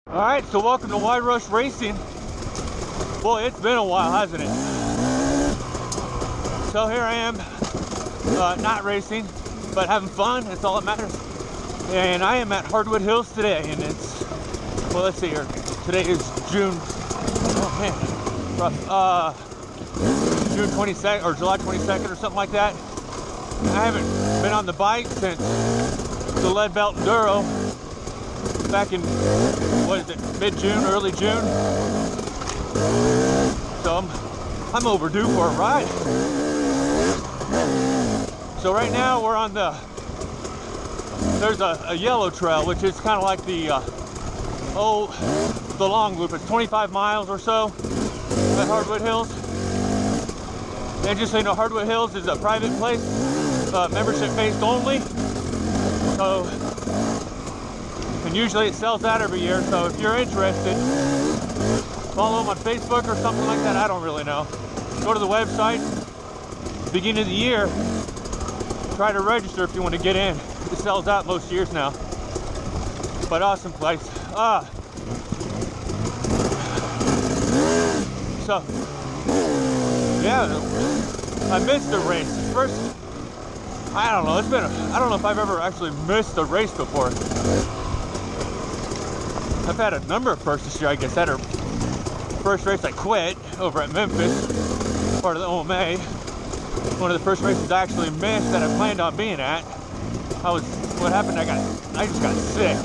Alright, so welcome to Wide Rush Racing. Boy, it's been a while, hasn't it? So here I am, not racing, but having fun. That's all that matters. And I am at Hardwood Hills today, and it's, well, let's see here. Today is June, oh man, rough. June 22nd, or July 22nd, or something like that. I haven't been on the bike since the Lead Belt Enduro back in, what is it, mid-June, early June. So I'm overdue for a ride. So right now we're on there's a yellow trail, which is kind of like the long loop. It's 25 miles or so at Hardwood Hills. And just so you know, Hardwood Hills is a private place, membership based only. So, and usually it sells out every year. So if you're interested, follow them on Facebook or something like that. I don't really know. Go to the website, beginning of the year, try to register if you want to get in. It sells out most years now. But awesome place. So, yeah, I missed the race. First, I don't know, I don't know if I've ever actually missed a race before. I've had a number of firsts this year, I guess. I had a first race I quit over at Memphis, part of the OMA. One of the first races I actually missed that I planned on being at. What happened, I just got sick.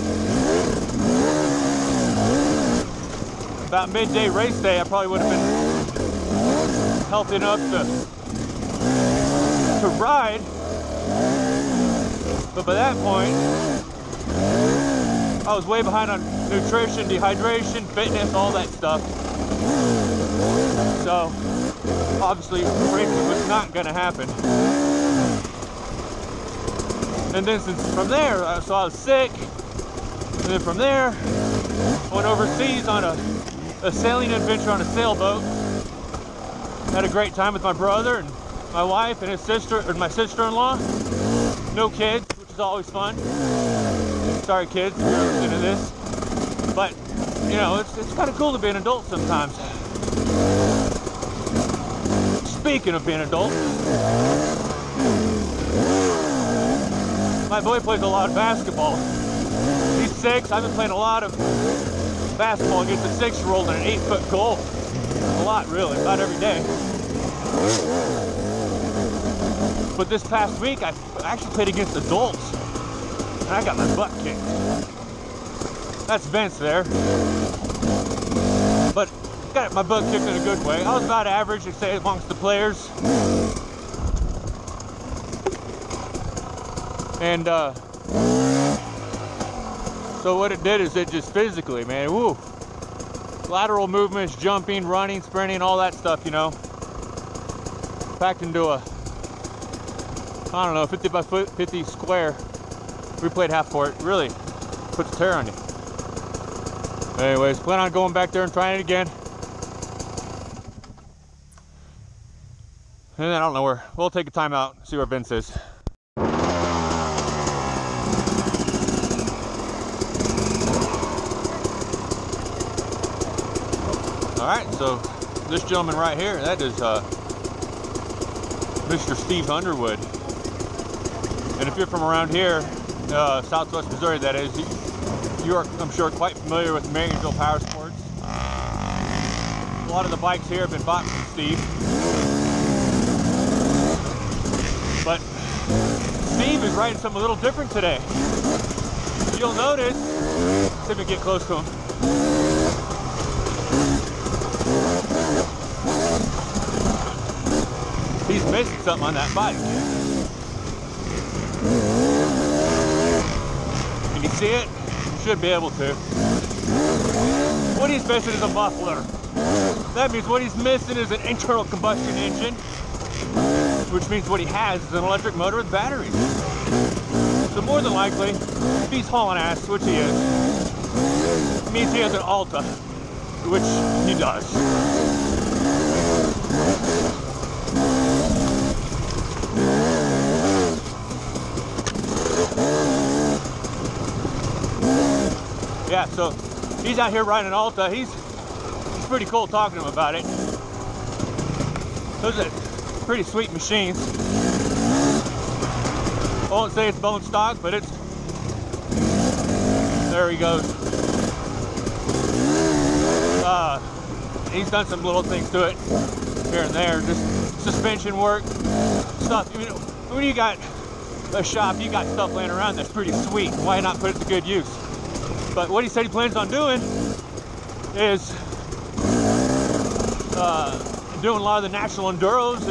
About midday race day, I probably would have been healthy enough to ride. But by that point, I was way behind on nutrition, dehydration, fitness, all that stuff. So, obviously, racing was not going to happen. And then from there, so I was sick. And then from there, I went overseas on a sailing adventure on a sailboat. Had a great time with my brother and my wife and his sister, and my sister-in-law. No kids, which is always fun. Sorry kids, if you're listening to this. But, you know, it's kind of cool to be an adult sometimes. Speaking of being an adult, my boy plays a lot of basketball. He's 6. I've been playing a lot of basketball against a 6-year-old in an 8-foot goal. A lot, really, about every day. But this past week, I actually played against adults, and I got my butt kicked. That's Vince there. But got my butt kicked in a good way. I was about average, I'd say, amongst the players. And so what it did is it just physically, man, woo. Lateral movements, jumping, running, sprinting, all that stuff, you know. Packed into a, I don't know, 50 by 50 square. We played half court. Really puts a tear on you. Anyways, plan on going back there and trying it again. And then I don't know where. We'll take a time out, see where Vince is. Alright, so this gentleman right here, that is Mr. Steve Underwood. And if you're from around here, Southwest Missouri that is, you are, I'm sure, quite familiar with Marysville Power Sports. A lot of the bikes here have been bought from Steve. But Steve is riding something a little different today. You'll notice, see if we can get close to him. He's missing something on that bike. Can you see it? Should be able to. What he's missing is a muffler. That means what he's missing is an internal combustion engine, which means what he has is an electric motor with batteries. So more than likely, if he's hauling ass, which he is, it means he has an Alta, which he does. Yeah, so He's out here riding an Alta. He's pretty cool talking to him about it. Those are pretty sweet machines. I won't say it's bone stock, but it's... There he goes. He's done some little things to it here and there, just suspension work, stuff. You know, when you got a shop, you got stuff laying around that's pretty sweet. Why not put it to good use? But what he said he plans on doing is doing a lot of the national enduros.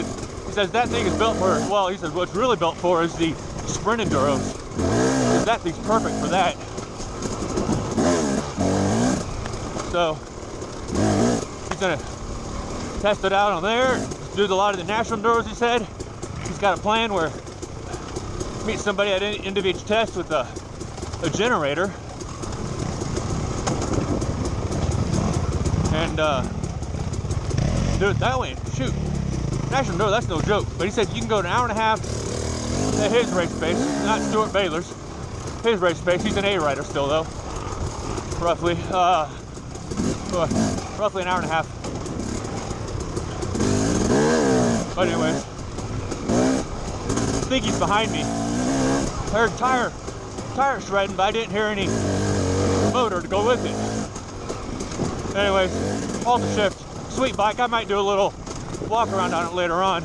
He says that thing is built for, well, he says what it's really built for is the sprint enduros. Because that thing's perfect for that. So he's gonna test it out on there, do a lot of the national enduros. He said he's got a plan where meet somebody at end of each test with a generator and do it that way. Shoot, national enduro, that's no joke. But he said you can go an hour and a half at his race pace, not Stuart Baylor's, his race pace. He's an A rider still though, roughly. Roughly an hour and a half. But anyways, I think he's behind me. I heard tire shredding, but I didn't hear any motor to go with it. Anyways, Alta Shift, sweet bike. I might do a little walk around on it later on.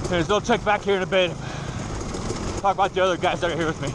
Anyways, they'll check back here in a bit. Talk about the other guys that are here with me.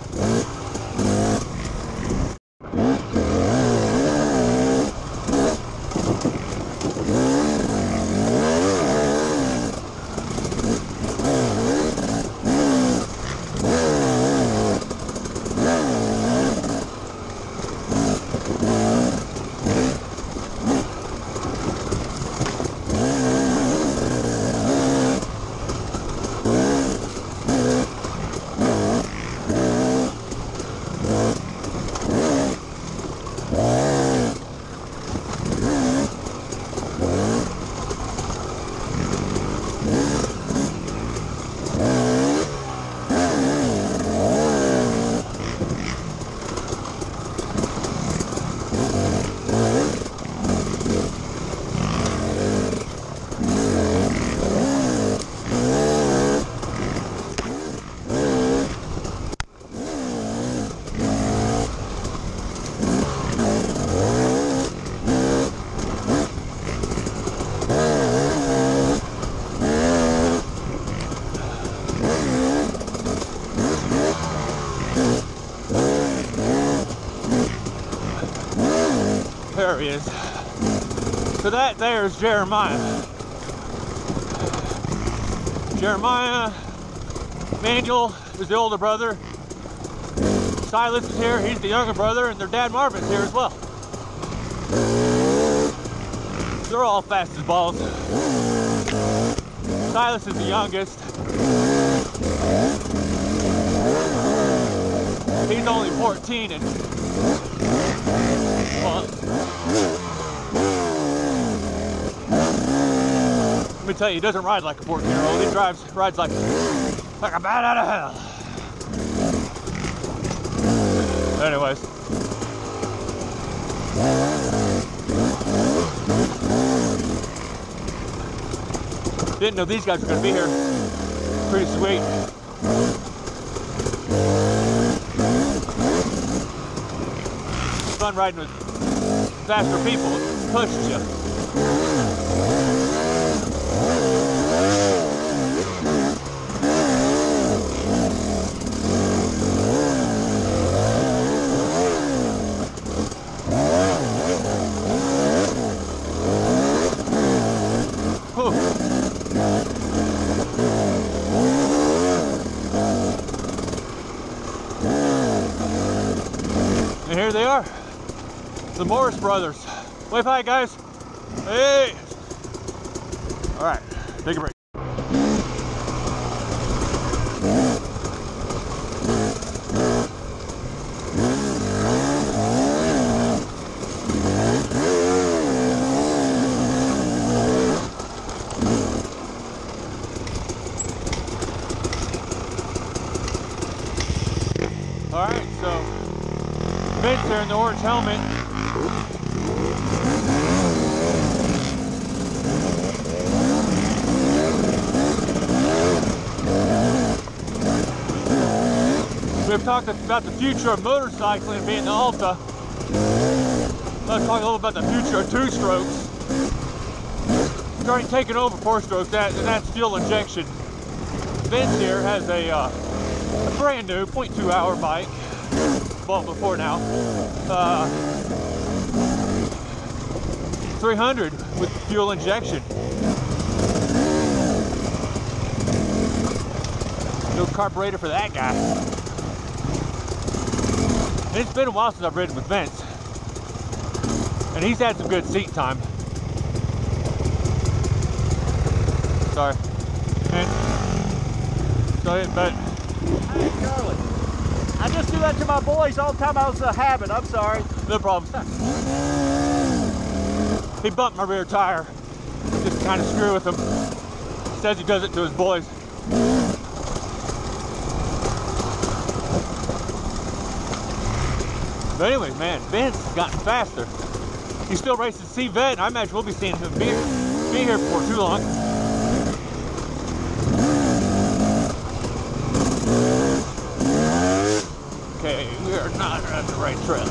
There he is. So that there's Jeremiah. Jeremiah, Manuel is the older brother. Silas is here, he's the younger brother, and their dad Marvin's here as well. They're all fast as balls. Silas is the youngest. He's only 14 and let me tell you, he doesn't ride like a 14-year-old. He rides like a bat out of hell. Anyways. Didn't know these guys were going to be here. Pretty sweet. Fun riding with faster people. It pushes you. And here they are, the Morris brothers. Wave hi, guys. Hey. All right, take a break. All right, so Vince there in the orange helmet. We've talked about the future of motorcycling being the Alta. Let's talk a little about the future of two-strokes. Starting taking over four-strokes, and that's fuel injection. Vince here has a brand new 0.2 hour bike. Well, before now. 300 with fuel injection. No carburetor for that guy. And it's been a while since I've ridden with Vince. And he's had some good seat time. Sorry. But hey, Charlie. I just do that to my boys all the time. I was a habit. I'm sorry. No problem. He bumped my rear tire. Just to kind of screw with him. Says he does it to his boys. But anyway, man, Vince has gotten faster. He still races C-Vet, and I imagine we'll be seeing him be here for too long. Okay, we are not on the right trail.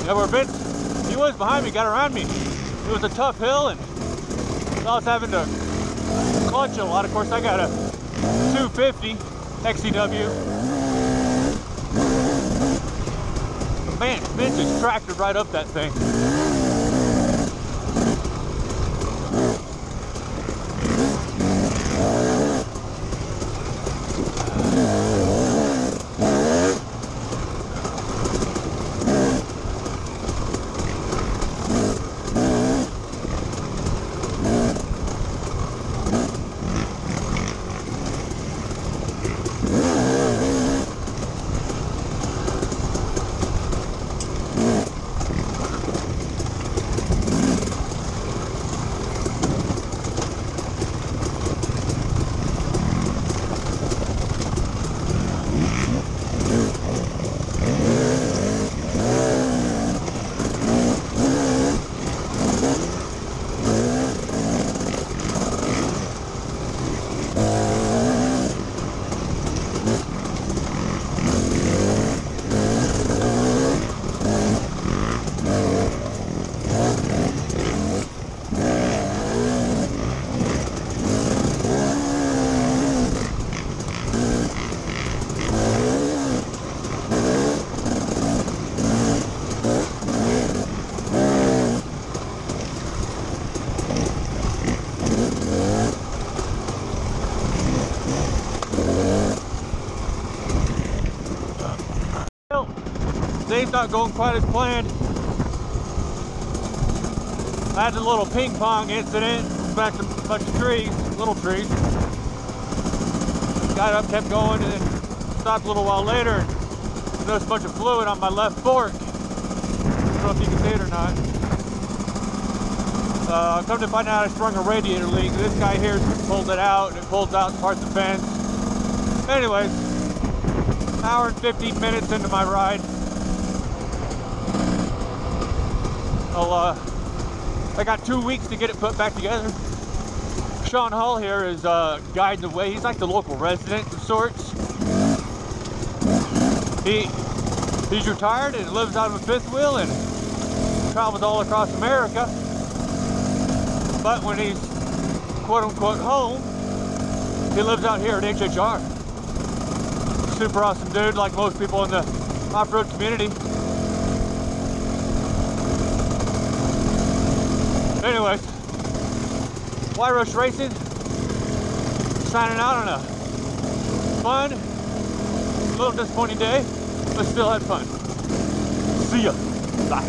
Yeah, where Vince, he was behind me, got around me. It was a tough hill, and I was having to clutch a lot. Of course, I got a 250 XCW. But man, Vince just tractored right up that thing. Day's not going quite as planned. I had a little ping pong incident, smacked a bunch of trees, little trees. Got up, kept going, and then stopped a little while later and noticed a bunch of fluid on my left fork. I don't know if you can see it or not. Come to find out I sprung a radiator leak. This guy here pulled it out, and it pulls out parts of the fence. Anyways, hour and 15 minutes into my ride. I got 2 weeks to get it put back together. Sean Hall here is guiding the way. He's like the local resident of sorts. He's retired and lives out of a fifth wheel and travels all across America. But when he's quote-unquote home, he lives out here at HHR. Super awesome dude, like most people in the off-road community. Anyways, White Rush Racing, signing out on a fun, little disappointing day, but still had fun. See ya. Bye.